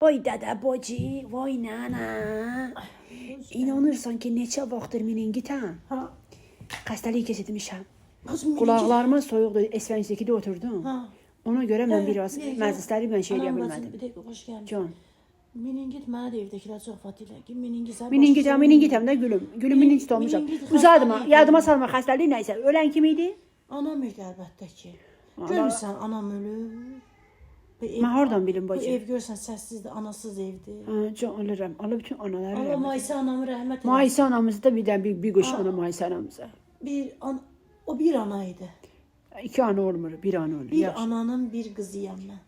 Vay dədə bacı, vay nənə. İnanırsan ki, neçə vaxtdır meningitəm. Ha. Xəstəlik keçirmişəm. Kız meningit. Qulaqlarıma soyuqdur, esfənçdəkidə oturdum. Ha. Ona görə mən biraz Bir dakika. məclisləri mən şey eləyə Anam bilmədim. Bir dakika hoş geldin. Can. Meningit mənə də evdəkilər çox fatilə ki, meningit sən Meningitəm də gülüm. Gülüm meningit olmuşam. meningit Uzadıma, xəstəlik. yadıma salma xəstəlik nəysə. Ölən kim idi? Anam öldü əlbəttə ki. Görmürsən anam ölür. Mən hardan bilim Bu bacı? ev görsən səssizdir, anasız evdir. Ha, can ölürəm. Allah bütün anaları Allah rəhmət. Maysa anamı rəhmət eləsin. Maysa anamızı da bir quş ana Maysa anamıza. O bir ana idi. İki ana olmur, bir ana olur. Bir Yaxşı. ananın bir qızıyam mən.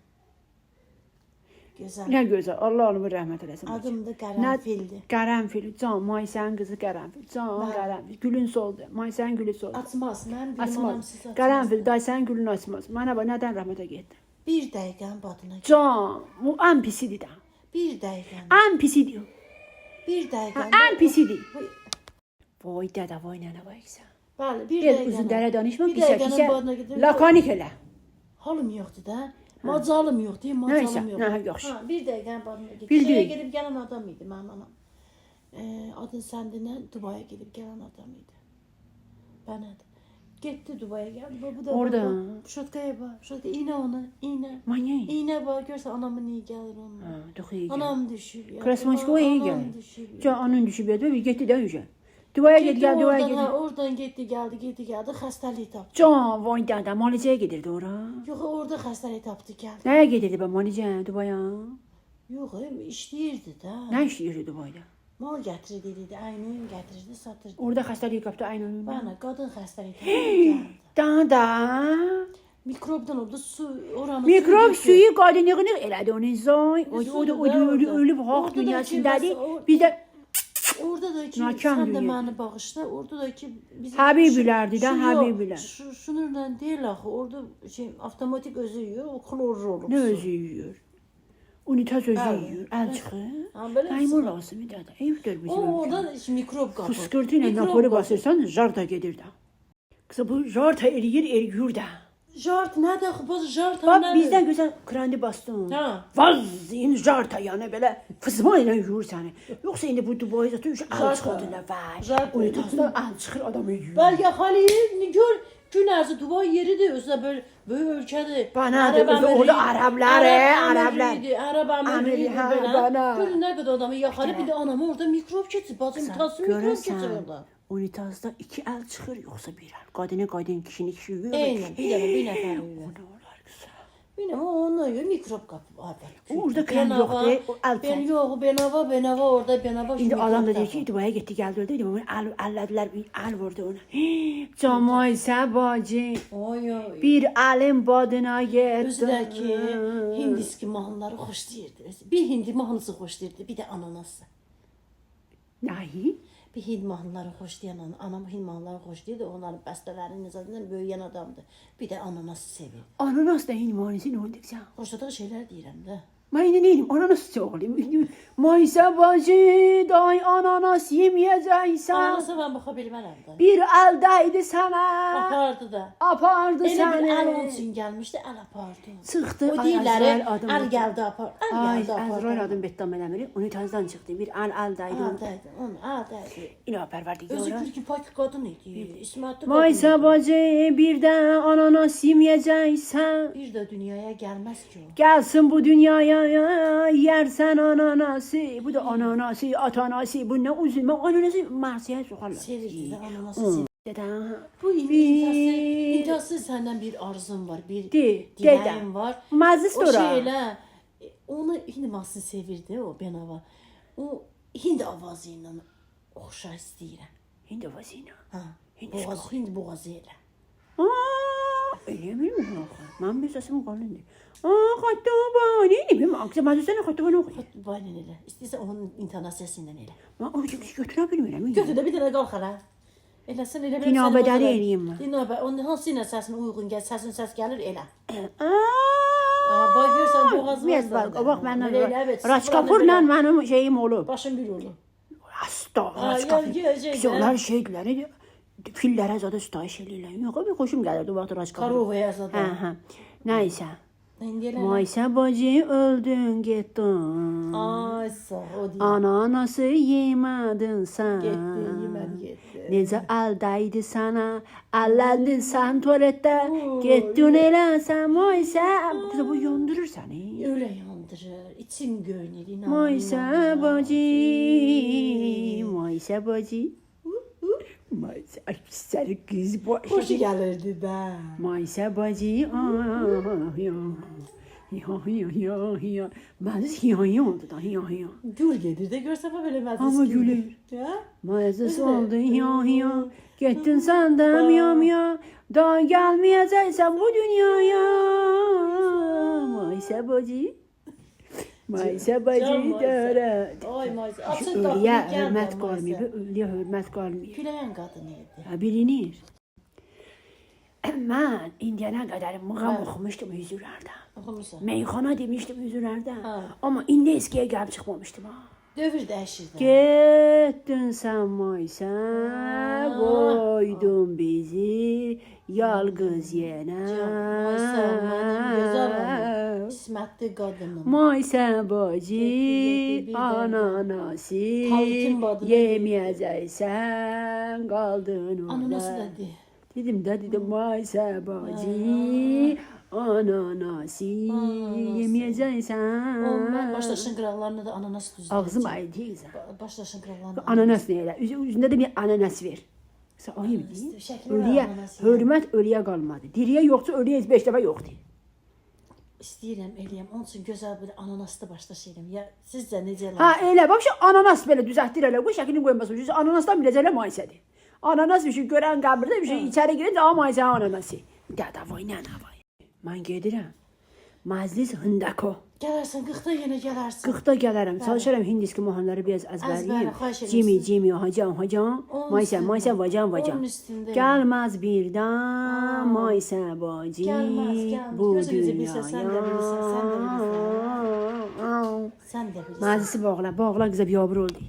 Gözəl. Nə gözəl. Allah onu rəhmət eləsin. bacı. Adım da Qərənfildir. Qərənfil. Can, Maysənin qızı Qərənfil. Can, Qərənfil. Gülün soldu. Maysənin gülü soldu. Açmaz, mən dilim Açmaz. anamsız açmaz. Qərənfil, day sənin gülün açmaz. Mənə bax, nədən rəhmətə getdi? Bir dəqiqənin badına gel. Can, bu ən pisidir də. Bir dəqiqənin. Ən pisidir. Bir Ha, dəqiqənin. ən pisidir. Vay dədə, vay nənə, vay sən. Bəli, bir Gel dəqiqənin. uzun dərə danışma, Bir pisə dəqiqənin badına gedir. Lakonik elə. Halım yoxdur da. Macalım yoxdur, macalım Nəysə, yoxdur. hə, yaxşı. Ha, bir dəqiqənin badına gedir. Bildik. Şeye gedib gələn adam idi mənim anam. Adın səndinə Dubaya gedib gələn adam idi. Bənədir. Getdi Dubaya gəldi. Bu da Orada. Şotkaya bax. Şotka iynə ona, iynə. Manyak. İynə bax, görsən anamın iyi gəlir Ha, onunla. çox iyi gəlir. Anam düşüb ya. Krasnoyarskaya iyi Anam gəlir. düşüb ya. Can, anın düşüb yedi, bir getdi də yüzə. Duvaya get, gəl, duvaya oradan, get. hə, oradan getdi, gəldi, xəstəlik tapdı. Can, vay dədə, müalicəyə gedirdi ora. Yox, orada xəstəlik tapdı, gəldi. Nəyə gedirdi bə müalicə, Dubaya? Yox, işləyirdi də. Nə işləyirdi Dubayda? Mal gətirirdi, ayının gətirirdi, satırdı. Orada xəstəlik qapdı aynı önündə. Bana qadın xəstəlik tapdı, gəldi. Dada. Mikrobdan oldu, su, oranı Mikrob su suyu qadınlığını elədi onun zoy. O da orada. ölüb haq Orada da dünyasındadır. ki, o- Bir də Orada da ki, Nakam sən də dünya. məni bağışla, orada da ki bizim Həbibilərdi də, şu- Həbibilər. Şunurla deyil axı, orada şey avtomatik özü yiyor, o klorlu olur. nə özü yeyir? Unitaz özü Bəli. yeyir. Əl çıxır. Ha, belə Qaymur misin? lazım idi də. Evdir O bizim. ölkə. oradan mikrop kapır. Fıskırtı ilə Mikrop Napoli kapır. basırsan jarta gedir də. Qısa bu jarta eləyir də. Jart nədir axı? Bu jart Bax nədir? bizdən gözəl krandi bastın. Ha. Vazin jarta yəni belə fızma ilə yuyur səni. Yoxsa indi bu Dubai zatı üç əl Jarta. çıxırdı nə var. Jarta. Unitazdan əl çıxır adamı yuyur. Bəlkə Xaliyev gör gün ərzı Dubai yeridir, özü də böyük ölkədir. Bana Ərəb da, özü əmirliyi- orada Ərəblər, Ərəblər. əmirliyidir, Ərəb əmirliyidir Hə, belə. bana. Gör nə qədər adamı yaxarı, bir də anam orada mikrop keçir, bacım tası mikrop keçir Görəsən orada. unitazda iki əl çıxır yoxsa bir əl. Qadını qadın, kişini kişi yuyur. Eynən, bir dənə, bir nəfər O yuyur. nə olar qısa. Bir nəfər ona görə mikrop qapı var. Orada krem yoxdur, o əl Ben çək. yox, benava orada, benava. İndi adam da deyir ki, Dubaya getdi, gəldi öldü. Dedim, əl ələdilər, bir əl vurdu ona. Camay səbacı. Oy oy. Bir əlim badına getdi. Özü də ki, hindiski mahnıları xoşlayırdı. Bir hindi mahnısı xoşlayırdı, bir də ananası. Nəyi? Bir hind mahnıları xoşlayan anam hind mahnıları xoşlayırdı. Onların bəstələrini zaten böyüyən adamdı. Bir də ananası sevir. Ananas da eyni manisi nə oldu sən? Xoşladığı şeylər deyirəm də. Mən indi neyim? Ananas çoğulayım. Maysa bacı, day ananas yeməyəcəksən. Ananası mən baxa bilmərəm də. Bir əldəydi sənə. Apardı da. Apardı Elə bir əl onun səni. üçün gəlmişdi, əl apardı. Çıxdı. O ay, deyirlər, Əzrail adım. əl gəldi apar. Əl Ay, gəldi apar. Əzrail adım Bettam eləmir. Unitazdan çıxdı. Bir əldəydi. Əldəydi, onu əldəydi. İna pərverdi Özü görə. kürkü pak qadın idi. İsmətli Maysa qadın idi. bacı, bir də ananas yeməyəcəksən. Bir də dünyaya gəlməz ki o. Gəlsin bu dünyaya, yersən ananası. Bu da ananası, atanası. Bu nə uzun? Mən ananası Marsiyə soxarlar. Sevirdi də ananası sevirdi. Dədə. Bu intihası səndən bir arzum var, bir Dədə. diləyim var. Mazis O dora. şeylə onu Hind mahnısını sevirdi o Benava. O Hind avazı ilə oxşar istəyirəm. Hindi vazina. Ha. Hind Hind boğazı ilə. Elə bilmirəm axı. Mən bir səsim qalındı. Xattabani. Ne bileyim, akşam mazisənə xattabani oxuyur. Baylan elə. İstəyirsən onun intonasiyası ilə elə. Mən o götürə bilmirəm. Götür də bir dənə qalx hələ. Eləsən elə bilirsən. Dinabədəri eləyim mən. Dinabə. Onun hansı ilə səsin uyğun gəl, səs gəlir elə. Aa! Bax görsən boğazı Biraz bax, o vaxt məndən evet. Raçkapurla mənim şeyim olub. Başım bir oldu. Asta, Ay, raçkapur. gel, gel, Biz gel. onlar şeydilər, fillərə zada sitayiş eləyirlər. Yox, bir xoşum gəlirdi o vaxt raçkapur. Karovaya zaten. Hə. Nəysə. Engel Maysa bacı öldün gittin. Ay sağ ol. Ananası yemedin sen. Gitti, yemedi gitti. Necə əldəydi sənə, əlləndin sən tualetdə, getdin elə sən Maysa. Kızı bu yandırır səni. Öyle yandırır. İçim göynür. İnan, Maysa inan, bacı, Maysa bacı. Maysa, ay səni qız Hoşu boş. gelirdi be. Maysa bacı, ah ya. Ya. Məziz ya oldu da ya. Gül gelir de görsem böyle mezes Ama gülür. Ya? Mayasız Öyle. oldu ya. Gittin sen de ya. Daha gelmeyeceksen bu dünyaya. Maysa bacı. Maysa bacı Can Maysa. dara. Ay Maysa. Şu Açın ölüye kapıyı gel hürmet Maysa. kalmıyor. Ölüye hürmet kalmıyor. Güleyen kadınıydı. Ha, bilinir. Ben indiyene kadar mıqam Evet. oxumuştum hüzurlarda. Okumuşsun. Meyxana demiştim hüzurlarda. Ha. Ama indi eskiye gelip çıkmamıştım ha. Dövür değişirdi. Getdin sən Maysa, Ha. qoydun bizi yalqız yenə. Maysa benim güzel İsmetli kadınım. Maysa bacı, Getdi, bir ananası, Tavukun badını yeməyəcəksən, qaldın orada. Ananası dedi. Dedim Maysa bacı, ananası, yeməyəcəksən. Ben başlaşın krallarına da ananas düzdü. Ağzım aydıysa. Başlaşın krallarına. Ananas ne elə? Üzündə də bir ananas ver. Sən ayıb deyil. Şəkli var Ölüyə, ananas. hörmət ölüyə qalmadı. Diriyə yoxsa ölüyə heç 5 dəfə yoxdur. İstəyirəm, eləyəm. Onun üçün gözəl bir ananaslı başlaşıram. Ya sizcə necə Ha lazım? elə, bax şu ananas belə düzəltdir elə. Bu şəklini qoymasın. Çünki ananasdan biləcəklər maysədir. Ananas bir şey görən qəbirdə bir şey içəri girir, amma maysə ananası. Davay nə davay. Mən gedirəm. Majlis Hindako. Gələrsən 40-da yenə gələrsən. 40-da gələrəm. Çalışaram hindiski mahnıları biraz əzbərləyim. Əzbərlə, xahiş edirəm. Jimmy, hacan, Onun maysə, üstündə, vacan. onun üstündə. Gəlməz birdən, maysə bacı, Gəlməz. bu Gözünüzü bilsə, sən də bilirsən, sən də dünyaya. Sən də bilirsən. Majlisi bağla qıza biyabır oldu.